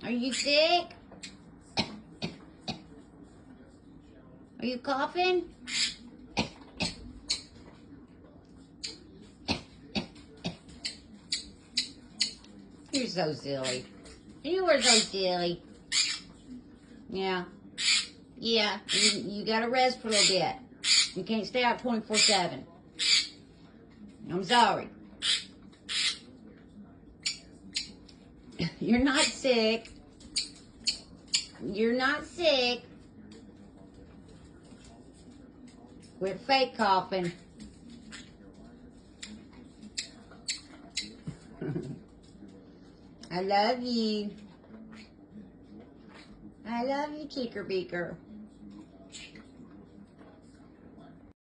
Are you sick? Are you coughing? You're so silly. You were so silly. Yeah. Yeah, you gotta rest for a little bit. You can't stay out 24/7. I'm sorry. You're not sick. You're not sick. Quit fake coughing. I love you. I love you, Kicker Beaker.